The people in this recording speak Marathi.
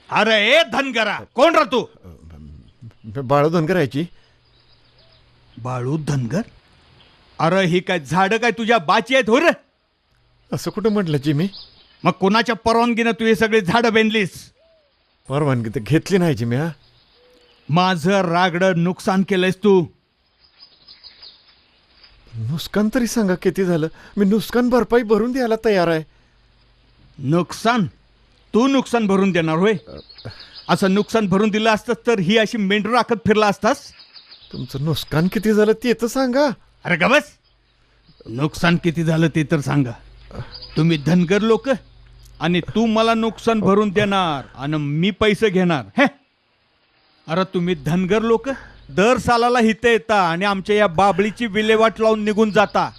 अरे ए धनगरा, कोण रा तू? बाळू धनगर यायची. बाळू धनगर? अरे ही काय झाड काय तुझ्या बाची आहेत हो रे? असं कुठं म्हटलं जी मी? मग कोणाच्या परवानगीनं तू हे सगळे झाडं बेंदलीस? परवानगी तर घेतली नाही जी मी. हा माझं रागडं नुकसान केलंयस तू. नुकसान तरी सांगा किती झालं? मी नुकसान भरपाई भरून द्यायला तयार आहे. नुकसान? तू नुकसान भरून देणार होय? असं नुकसान भरून दिलं असतं तर ही अशी मेंढरू राखत फिरला असतास? तुमचं नुकसान किती झालं ते तर सांगा. अरे ग बस. नुकसान किती झालं ते तर सांगा. तुम्ही धनगर लोक आणि तू मला नुकसान भरून देणार आणि मी पैसे घेणार. हे अरे तुम्ही धनगर लोक दर सालाला इथे येता आणि आमच्या या बाबळीची विल्हेवाट लावून निघून जाता.